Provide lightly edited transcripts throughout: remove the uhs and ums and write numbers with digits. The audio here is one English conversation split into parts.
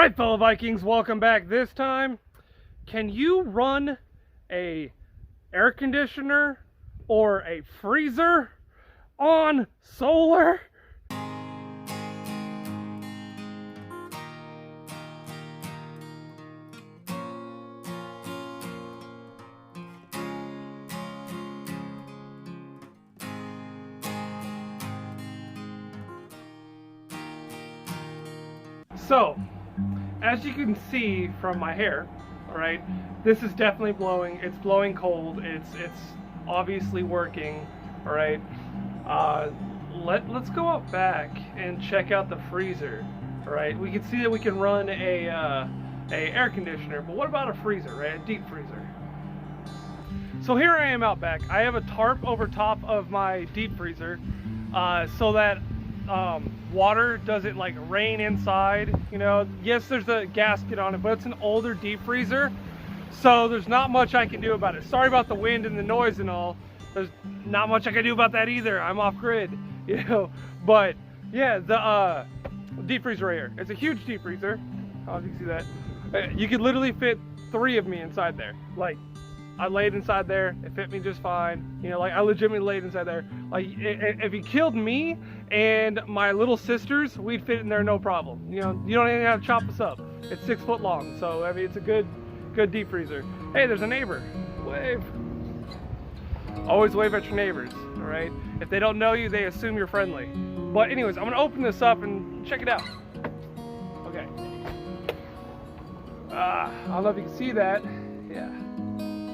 Alright, fellow Vikings, welcome back. This time, can you run a air conditioner or a freezer on solar? So, as you can see from my hair, all right, this is definitely blowing. It's blowing cold. It's obviously working. All right. Let's go out back and check out the freezer. All right. We can see that we can run a air conditioner, but what about a freezer, right? A deep freezer. So here I am out back. I have a tarp over top of my deep freezer, so that water doesn't like rain inside. You know, yes, there's a gasket on it, but it's an older deep freezer, so there's not much I can do about it. Sorry about the wind and the noise and all. There's not much I can do about that either. I'm off grid, you know. But yeah, the deep freezer right here. It's a huge deep freezer. Oh, if you can see that, you could literally fit 3 of me inside there. Like, I laid inside there, it fit me just fine. You know, like I legitimately laid inside there. Like if you killed me and my little sisters, we'd fit in there no problem. You know, you don't even have to chop us up. It's 6 foot long, so I mean it's a good deep freezer. Hey, there's a neighbor. Wave. Always wave at your neighbors, all right? If they don't know you, they assume you're friendly. But anyways, I'm gonna open this up and check it out. Okay. I don't know if you can see that. Yeah.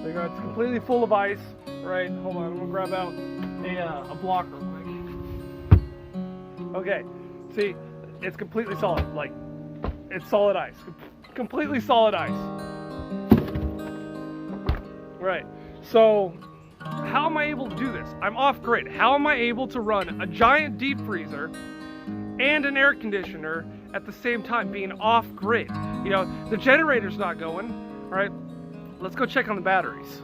There you go. It's completely full of ice. Right, hold on, I'm gonna grab out a block real quick. Okay, see, it's completely solid. Like, it's solid ice. Completely solid ice. Right, so how am I able to do this? I'm off grid. How am I able to run a giant deep freezer and an air conditioner at the same time, being off grid? You know, the generator's not going, all right? Let's go check on the batteries.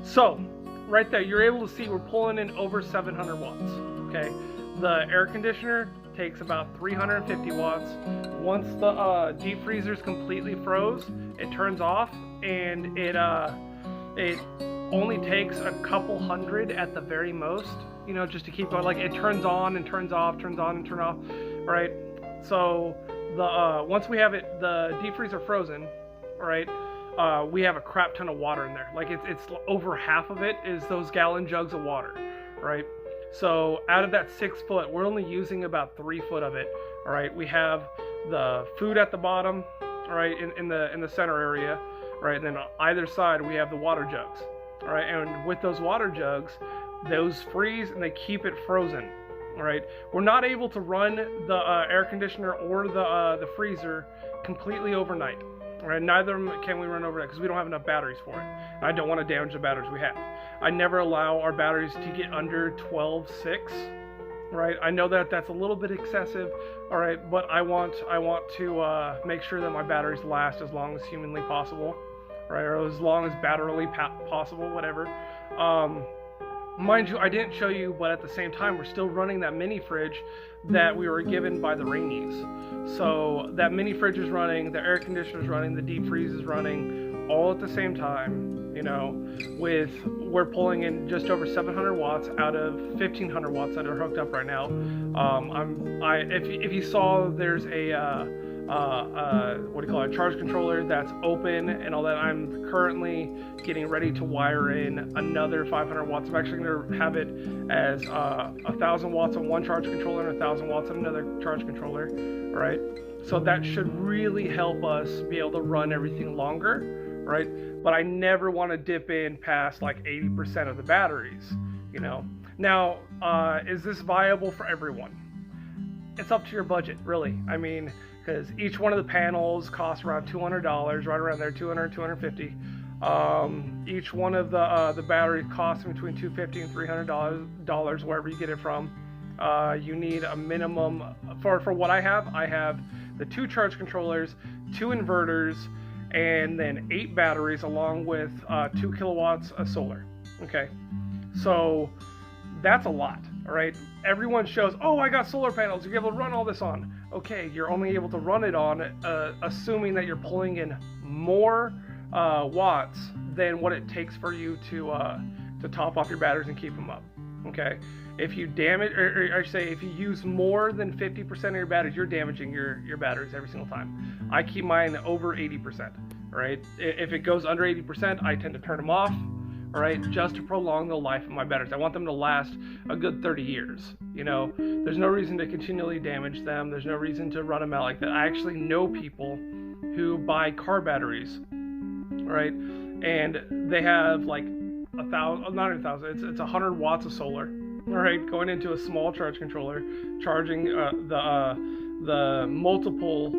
So, right there, you're able to see we're pulling in over 700 watts, okay? The air conditioner takes about 350 watts. Once the deep freezer is completely froze, it turns off, and it only takes a couple hundred at the very most, you know, just to keep going. Like, it turns on and turns off, turns on and turn off, right? So the once we have it, the deep freezer frozen, right, we have a crap ton of water in there. Like, it's over half of it is those gallon jugs of water, right? So out of that 6 foot, we're only using about 3 foot of it. All right, we have the food at the bottom, all right, in the center area, right, and then on either side we have the water jugs. All right, and with those water jugs, those freeze and they keep it frozen. All right, we're not able to run the air conditioner or the freezer completely overnight. All right, neither of them can we run overnight because we don't have enough batteries for it. And I don't want to damage the batteries we have. I never allow our batteries to get under 12.6. Right, I know that that's a little bit excessive. All right, but I want to make sure that my batteries last as long as humanly possible, right, or as long as batterily possible, whatever. Mind you, I didn't show you, but at the same time, we're still running that mini fridge that we were given by the Rainies. So that mini fridge is running, the air conditioner is running, the deep freeze is running, all at the same time. You know, we're pulling in just over 700 watts out of 1,500 watts that are hooked up right now. If you saw, there's a what do you call it, a charge controller that's open and all that. I'm currently getting ready to wire in another 500 watts. I'm actually going to have it as 1,000 watts on one charge controller and 1,000 watts on another charge controller. All right, so that should really help us be able to run everything longer, right? But I never want to dip in past like 80% of the batteries, you know. Now, is this viable for everyone? It's up to your budget, really. I mean, because each one of the panels costs around $200, right around there, $200, $250. Each one of the batteries costs between $250 and $300, wherever you get it from. You need a minimum, for what I have the 2 charge controllers, 2 inverters, and then 8 batteries along with 2 kilowatts of solar. Okay, so that's a lot. All right, everyone shows, oh, I got solar panels, you're able to run all this on. Okay, you're only able to run it on assuming that you're pulling in more watts than what it takes for you to top off your batteries and keep them up. Okay, if you damage, or I say if you use more than 50% of your batteries, you're damaging your batteries every single time. I keep mine over 80%. Right, if it goes under 80%, I tend to turn them off. All right, just to prolong the life of my batteries. I want them to last a good 30 years. You know, there's no reason to continually damage them. There's no reason to run them out like that. I actually know people who buy car batteries, right? And they have like 1,000, not 1,000. It's 100 watts of solar, all right, going into a small charge controller, charging the multiple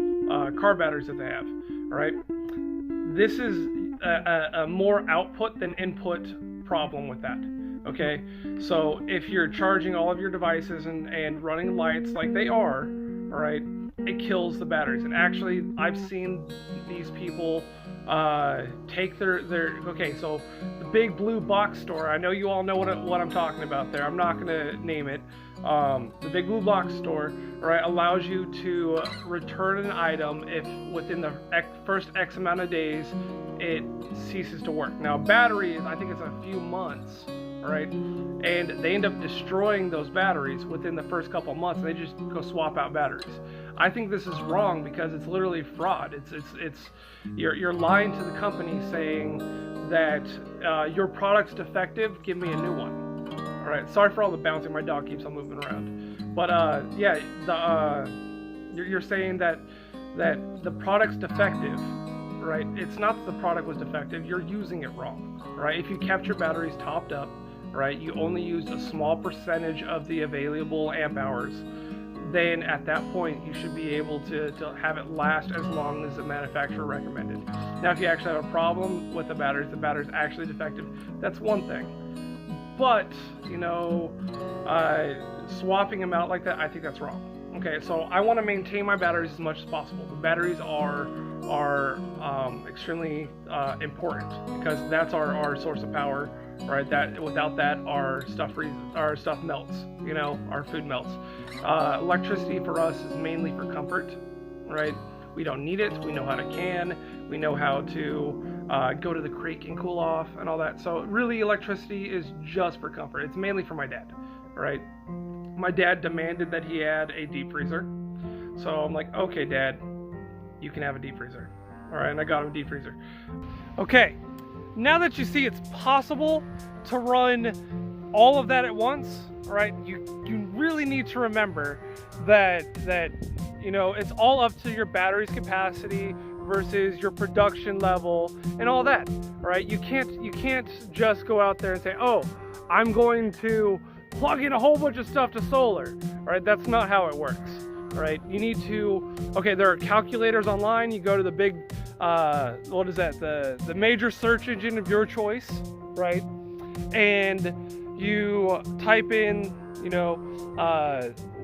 car batteries that they have. All right, this is a more output than input problem with that. Okay, so if you're charging all of your devices and running lights like they are, all right, it kills the batteries. And actually, I've seen these people take their okay, so the big blue box store, I know you all know what I'm talking about there. I'm not going to name it. The big blue box store, right, allows you to return an item if within the first X amount of days it ceases to work. Now batteries, I think it's a few months, right, and they end up destroying those batteries within the first couple of months, and they just go swap out batteries. I think this is wrong because it's literally fraud. It's you're lying to the company saying that your product's defective, give me a new one. All right, sorry for all the bouncing. My dog keeps on moving around. But yeah, you're saying that the product's defective, right? It's not that the product was defective. You're using it wrong, right? If you kept your batteries topped up, right, you only used a small percentage of the available amp hours, then at that point you should be able to have it last as long as the manufacturer recommended. Now, if you actually have a problem with the battery's actually defective, that's one thing. But, you know, swapping them out like that, I think that's wrong. Okay, so I want to maintain my batteries as much as possible. The batteries are extremely important because that's our source of power, right? That without that, our stuff melts. You know, our food melts. Electricity for us is mainly for comfort, right? We don't need it. We know how to can. We know how to go to the creek and cool off and all that. So really, electricity is just for comfort. It's mainly for my dad, right? My dad demanded that he had a deep freezer. So I'm like, okay, Dad, you can have a deep freezer. All right, and I got him a deep freezer. Okay, now that you see it's possible to run all of that at once, all right, you really need to remember that you know, it's all up to your battery's capacity versus your production level and all that, right? You can't just go out there and say, oh, I'm going to plug in a whole bunch of stuff to solar, right? That's not how it works, right? You need to, okay, there are calculators online. You go to the big, what is that? The major search engine of your choice, right? And you type in, you know,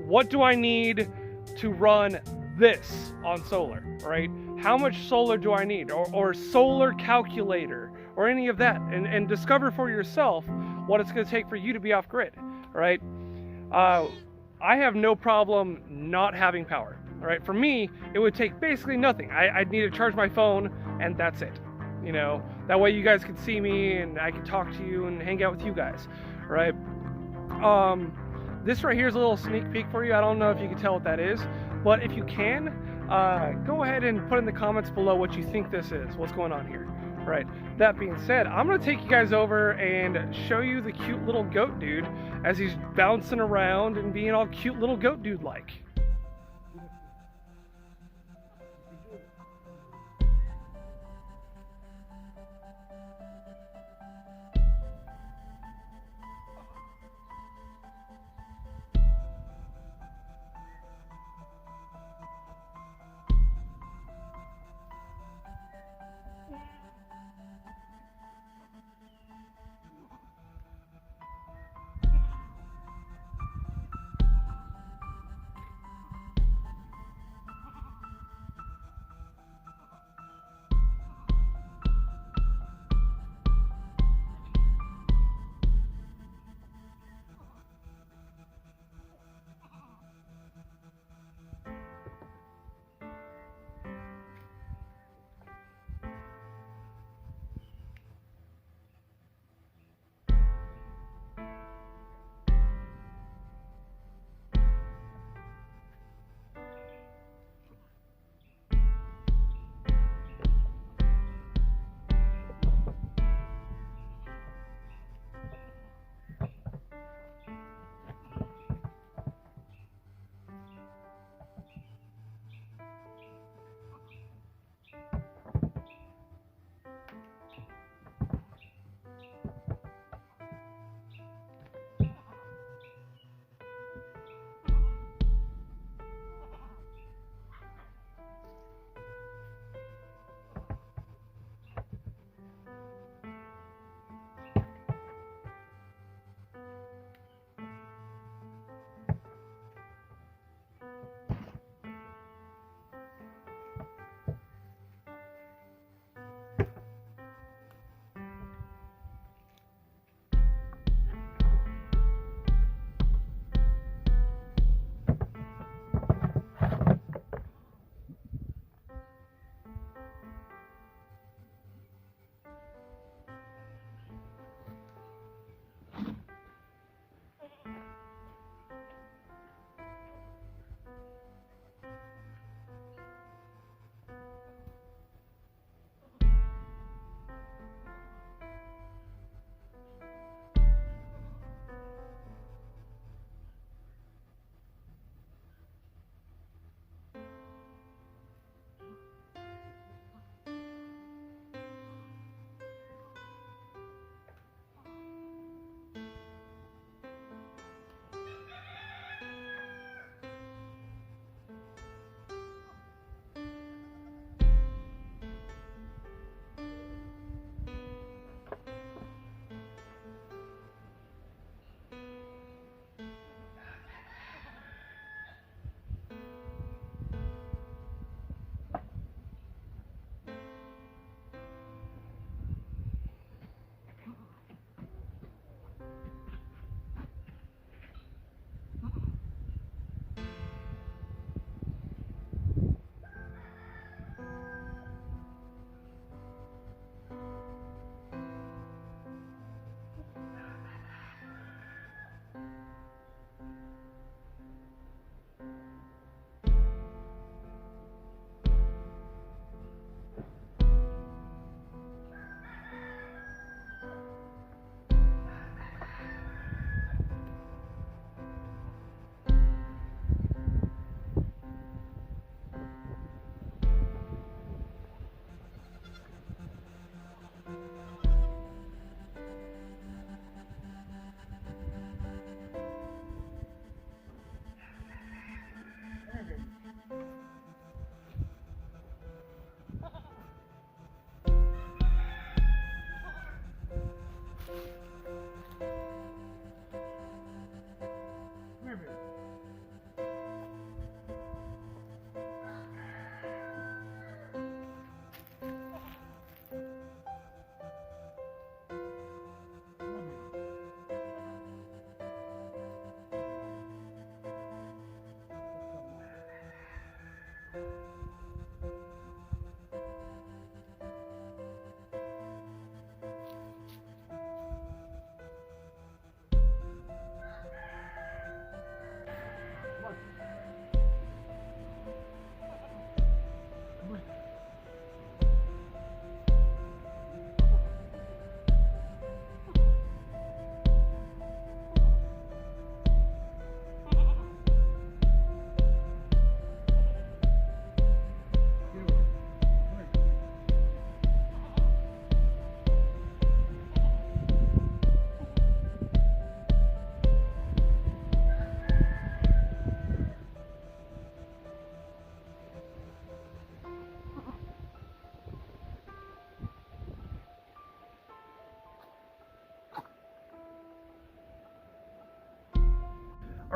what do I need to run this on solar, right? How much solar do I need, or solar calculator, or any of that, and discover for yourself what it's going to take for you to be off grid, right? I have no problem not having power, all right? For me, it would take basically nothing. I'd need to charge my phone, and that's it, you know? That way you guys can see me, and I can talk to you and hang out with you guys, right? This right here is a little sneak peek for you. I don't know if you can tell what that is, but if you can, go ahead and put in the comments below what you think this is, what's going on here. Right. That being said, I'm going to take you guys over and show you the cute little goat dude as he's bouncing around and being all cute little goat dude like.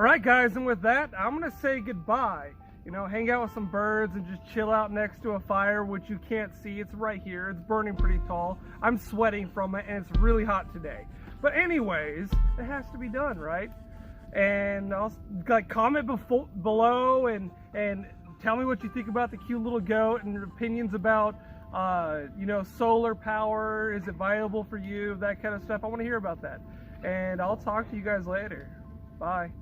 All right, guys, and with that, I'm gonna say goodbye. You know, hang out with some birds and just chill out next to a fire, which you can't see. It's right here. It's burning pretty tall. I'm sweating from it, and it's really hot today. But anyways, it has to be done, right? And I'll like comment below and tell me what you think about the cute little goat and your opinions about you know, solar power. Is it viable for you? That kind of stuff. I want to hear about that. And I'll talk to you guys later. Bye.